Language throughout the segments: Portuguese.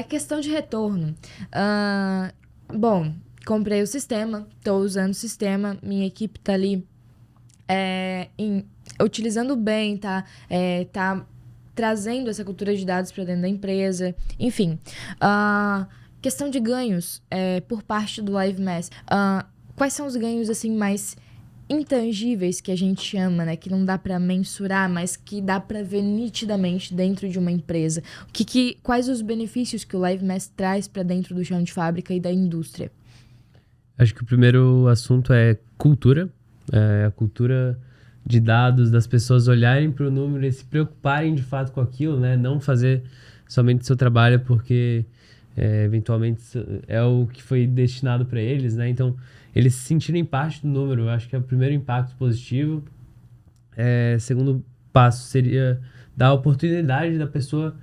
Questão de retorno. Bom, comprei o sistema, estou usando o sistema, minha equipe está ali utilizando bem, tá trazendo essa cultura de dados para dentro da empresa. Enfim, questão de ganhos por parte do LiveMass. Quais são os ganhos assim mais intangíveis que a gente chama, né? Que não dá para mensurar, mas que dá para ver nitidamente dentro de uma empresa. Quais os benefícios que o LiveMass traz para dentro do chão de fábrica e da indústria? Acho que o primeiro assunto é cultura. A cultura de dados, das pessoas olharem para o número e se preocuparem de fato com aquilo, né? Não fazer somente o seu trabalho porque eventualmente é o que foi destinado para eles, né? Então, eles se sentirem parte do número, eu acho que é o primeiro impacto positivo. Segundo passo seria dar a oportunidade da pessoa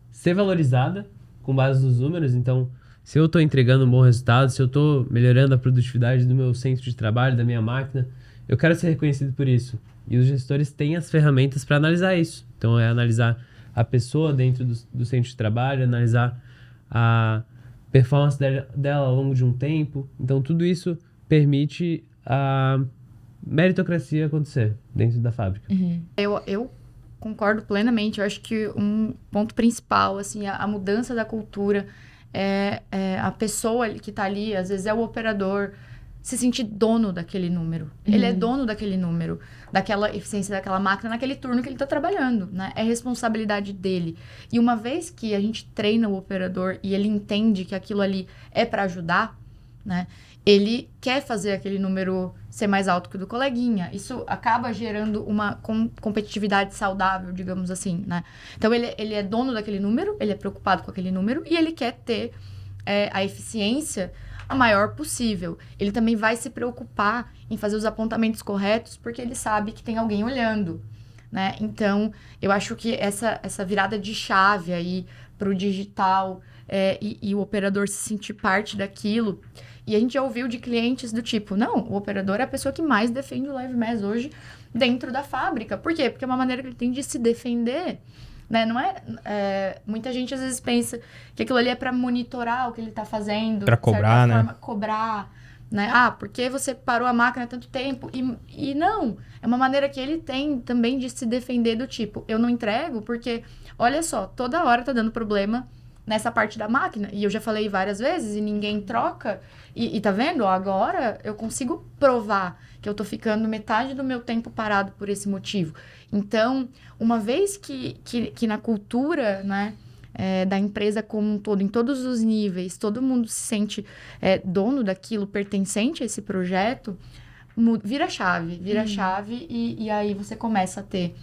ser valorizada com base nos números. Então, se eu estou entregando um bom resultado, se eu estou melhorando a produtividade do meu centro de trabalho, da minha máquina, eu quero ser reconhecido por isso. E os gestores têm as ferramentas para analisar isso. Então, analisar a pessoa dentro do centro de trabalho, analisar a performance dela ao longo de um tempo. Então, tudo isso permite a meritocracia acontecer dentro da fábrica. Uhum. Eu concordo plenamente. Eu acho que um ponto principal, assim, a mudança da cultura é a pessoa que está ali, às vezes é o operador, se sentir dono daquele número. Ele é dono daquele número, daquela eficiência daquela máquina, naquele turno que ele está trabalhando, né? É responsabilidade dele. E uma vez que a gente treina o operador e ele entende que aquilo ali é para ajudar, né? Ele quer fazer aquele número ser mais alto que o do coleguinha. Isso acaba gerando uma competitividade saudável, digamos assim, né? Então, ele é dono daquele número, ele é preocupado com aquele número e ele quer ter a eficiência a maior possível. Ele também vai se preocupar em fazer os apontamentos corretos porque ele sabe que tem alguém olhando, né? Então, eu acho que essa virada de chave aí para o digital e o operador se sentir parte daquilo. E a gente já ouviu de clientes do tipo, não, o operador é a pessoa que mais defende o LiveMass hoje dentro da fábrica. Por quê? Porque é uma maneira que ele tem de se defender, né? Não muita gente às vezes pensa que aquilo ali é para monitorar o que ele está fazendo. Para cobrar, né? Cobrar, né? Porque você parou a máquina há tanto tempo. E não, é uma maneira que ele tem também de se defender do tipo, eu não entrego porque, olha só, toda hora tá dando problema nessa parte da máquina. E eu já falei várias vezes e ninguém troca. E tá vendo? Agora eu consigo provar que eu tô ficando metade do meu tempo parado por esse motivo. Então, uma vez que na cultura, né, da empresa como um todo, em todos os níveis, todo mundo se sente dono daquilo, pertencente a esse projeto, vira a chave e aí você começa a ter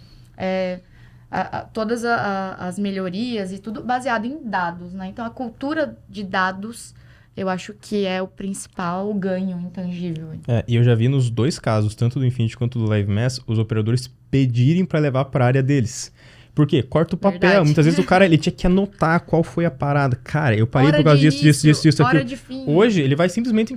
todas as melhorias e tudo baseado em dados, né? Então, a cultura de dados, eu acho que é o principal ganho intangível. E eu já vi nos dois casos, tanto do Infinity quanto do LiveMass, os operadores pedirem para levar para a área deles. Por quê? Corta o papel. Verdade. Muitas vezes o cara ele tinha que anotar qual foi a parada. Cara, eu parei Hora por causa de disso, início, hora aquilo. de fim. Hoje, ele vai simplesmente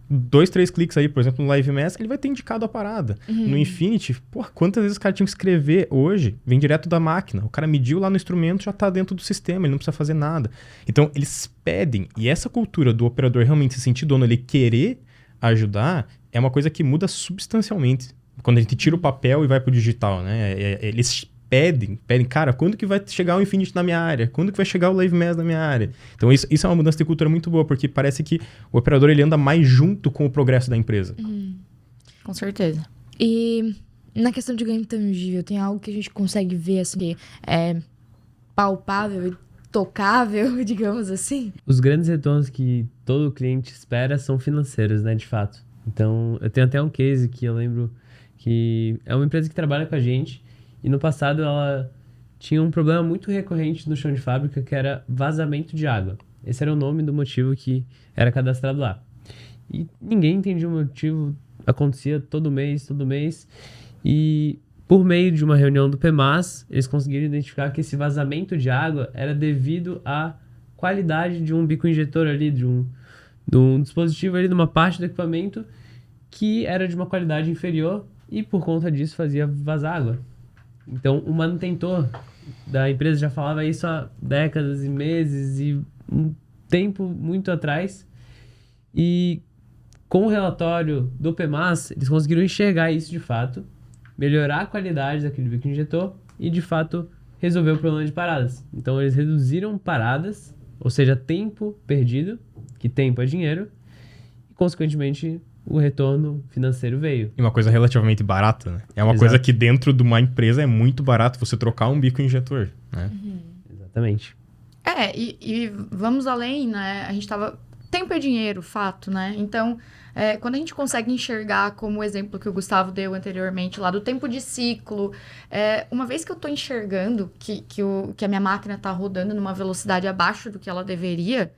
2, 3 cliques aí, por exemplo, no LiveMass, ele vai ter indicado a parada. No Infinity, quantas vezes o cara tinha que escrever hoje, vem direto da máquina. O cara mediu lá no instrumento, já tá dentro do sistema, ele não precisa fazer nada. Então, eles pedem, e essa cultura do operador realmente se sentir dono, ele querer ajudar, é uma coisa que muda substancialmente. Quando a gente tira o papel e vai pro digital, né? Eles pedem, cara, quando que vai chegar o Infinity na minha área? Quando que vai chegar o LiveMass na minha área? Então, isso é uma mudança de cultura muito boa, porque parece que o operador ele anda mais junto com o progresso da empresa. Com certeza. E na questão de ganho intangível, tem algo que a gente consegue ver, assim, que é palpável e tocável, digamos assim? Os grandes retornos que todo cliente espera são financeiros, né, de fato. Então, eu tenho até um case que eu lembro que é uma empresa que trabalha com a gente e no passado ela tinha um problema muito recorrente no chão de fábrica que era vazamento de água. Esse era o nome do motivo que era cadastrado lá. E ninguém entendia o motivo, acontecia todo mês. E por meio de uma reunião do PMAS, eles conseguiram identificar que esse vazamento de água era devido à qualidade de um bico injetor ali, de um dispositivo ali, de uma parte do equipamento que era de uma qualidade inferior e por conta disso fazia vazar água. Então, o manutentor da empresa já falava isso há décadas e meses e um tempo muito atrás. E com o relatório do PMAS, eles conseguiram enxergar isso de fato, melhorar a qualidade daquele veículo que injetou e, de fato, resolver o problema de paradas. Então, eles reduziram paradas, ou seja, tempo perdido, que tempo é dinheiro, e, consequentemente, o retorno financeiro veio. E uma coisa relativamente barata, né? É uma Exato. coisa que dentro de uma empresa é muito barato você trocar um bico injetor, né? Exatamente. E vamos além, né? A gente tava... Tempo é dinheiro, fato, né? Então, quando a gente consegue enxergar, como o exemplo que o Gustavo deu anteriormente lá, do tempo de ciclo, uma vez que eu tô enxergando que a minha máquina tá rodando numa velocidade abaixo do que ela deveria,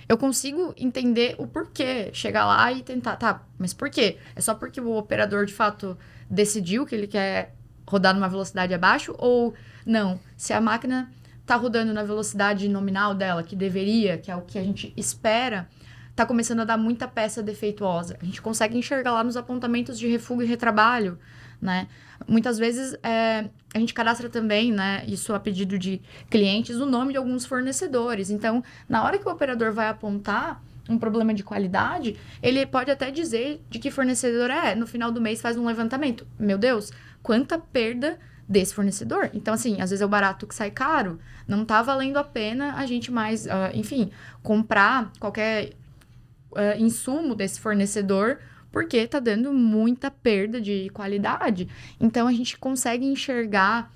eu consigo entender o porquê. Chegar lá e tentar, tá, mas por quê? É só porque o operador, de fato, decidiu que ele quer rodar numa velocidade abaixo? Ou não? Se a máquina tá rodando na velocidade nominal dela, que deveria, que é o que a gente espera, tá começando a dar muita peça defeituosa. A gente consegue enxergar lá nos apontamentos de refúgio e retrabalho, né? Muitas vezes a gente cadastra também, né, isso a pedido de clientes, o nome de alguns fornecedores. Então, na hora que o operador vai apontar um problema de qualidade, ele pode até dizer de que fornecedor é. No final do mês faz um levantamento. Meu Deus, quanta perda desse fornecedor. Então, assim, às vezes é o barato que sai caro. Não tá valendo a pena a gente mais, comprar qualquer insumo desse fornecedor, porque tá dando muita perda de qualidade. Então, a gente consegue enxergar,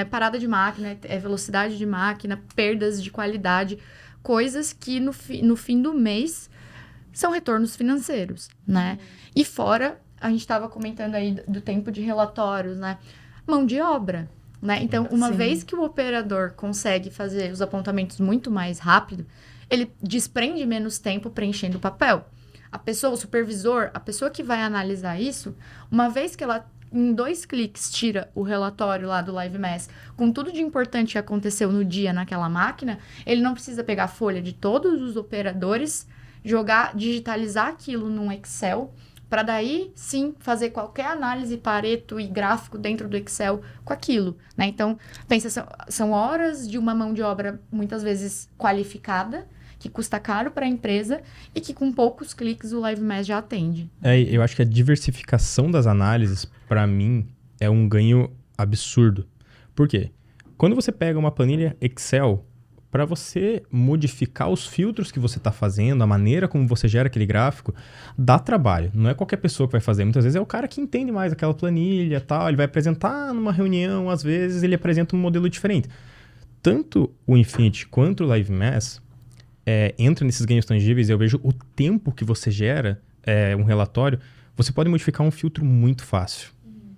parada de máquina, velocidade de máquina, perdas de qualidade, coisas que no fim do mês são retornos financeiros, né? E fora, a gente estava comentando aí do tempo de relatórios, né? Mão de obra, né? Então, uma vez que o operador consegue fazer os apontamentos muito mais rápido, ele desprende menos tempo preenchendo o papel. A pessoa, o supervisor, a pessoa que vai analisar isso, uma vez que ela, em 2 cliques, tira o relatório lá do LiveMass, com tudo de importante que aconteceu no dia naquela máquina, ele não precisa pegar a folha de todos os operadores, digitalizar aquilo num Excel, para daí, sim, fazer qualquer análise Pareto e gráfico dentro do Excel com aquilo, né? Então, pensa, são horas de uma mão de obra, muitas vezes qualificada, que custa caro para a empresa e que com poucos cliques o LiveMass já atende. Eu acho que a diversificação das análises, para mim, é um ganho absurdo. Por quê? Quando você pega uma planilha Excel, para você modificar os filtros que você está fazendo, a maneira como você gera aquele gráfico, dá trabalho. Não é qualquer pessoa que vai fazer. Muitas vezes é o cara que entende mais aquela planilha, tal. Ele vai apresentar numa reunião, às vezes ele apresenta um modelo diferente. Tanto o Infinity quanto o LiveMass entra nesses ganhos tangíveis. Eu vejo o tempo que você gera um relatório. Você pode modificar um filtro muito fácil.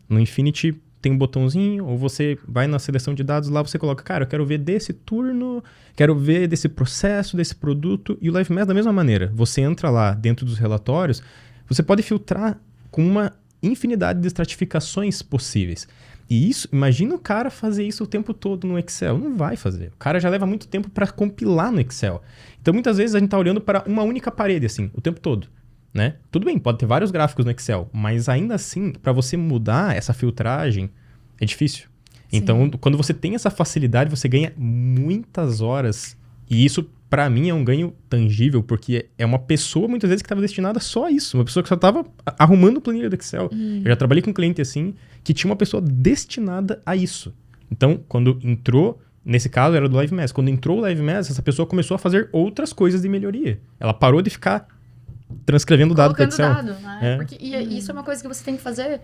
No Infinity tem um botãozinho, ou você vai na seleção de dados, lá você coloca, cara, eu quero ver desse turno, quero ver desse processo, desse produto, e o LiveMass da mesma maneira. Você entra lá dentro dos relatórios, você pode filtrar com uma infinidade de estratificações possíveis. E isso, imagina o cara fazer isso o tempo todo no Excel. Não vai fazer. O cara já leva muito tempo para compilar no Excel. Então, muitas vezes, a gente está olhando para uma única parede, assim, o tempo todo. Né? Tudo bem, pode ter vários gráficos no Excel, mas ainda assim, para você mudar essa filtragem, é difícil. Sim. Então, quando você tem essa facilidade, você ganha muitas horas. E isso, para mim, é um ganho tangível, porque é uma pessoa, muitas vezes, que estava destinada só a isso. Uma pessoa que só estava arrumando planilha do Excel. Eu já trabalhei com um cliente assim, que tinha uma pessoa destinada a isso. Então, quando entrou, nesse caso era do LiveMass, quando entrou o LiveMass, essa pessoa começou a fazer outras coisas de melhoria. Ela parou de ficar transcrevendo o dado para o Excel. Dado, né? Porque, isso é uma coisa que você tem que fazer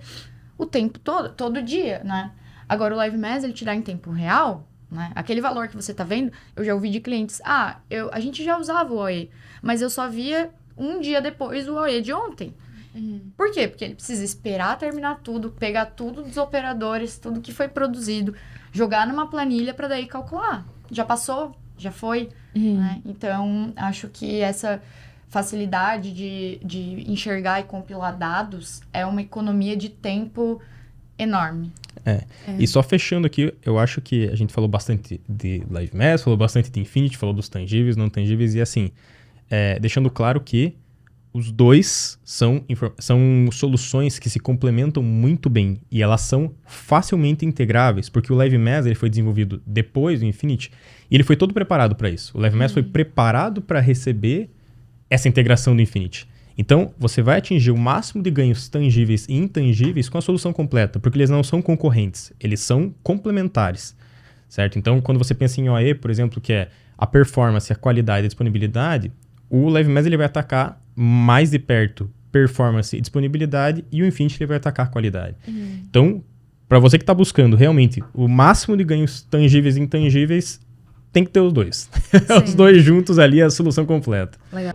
o tempo todo dia, né? Agora, o LiveMass, ele te dá em tempo real, né? Aquele valor que você tá vendo, eu já ouvi de clientes, a gente já usava o OE, mas eu só via um dia depois o OE de ontem. Por quê? Porque ele precisa esperar terminar tudo, pegar tudo dos operadores, tudo que foi produzido, jogar numa planilha para daí calcular. Já passou, já foi, né? Então, acho que essa facilidade de enxergar e compilar dados é uma economia de tempo enorme. E só fechando aqui, eu acho que a gente falou bastante de LiveMass, falou bastante de Infinity, falou dos tangíveis, não tangíveis, e assim, deixando claro que Os dois são soluções que se complementam muito bem e elas são facilmente integráveis, porque o LiveMass ele foi desenvolvido depois do Infinity e ele foi todo preparado para isso. O LiveMass foi preparado para receber essa integração do Infinity. Então, você vai atingir o máximo de ganhos tangíveis e intangíveis com a solução completa, porque eles não são concorrentes, eles são complementares, certo? Então, quando você pensa em OE, por exemplo, que é a performance, a qualidade e a disponibilidade, o LiveMass ele vai atacar mais de perto performance e disponibilidade e o Infinity ele vai atacar a qualidade. Então, para você que está buscando realmente o máximo de ganhos tangíveis e intangíveis, tem que ter os dois. Os dois juntos ali é a solução completa. Legal.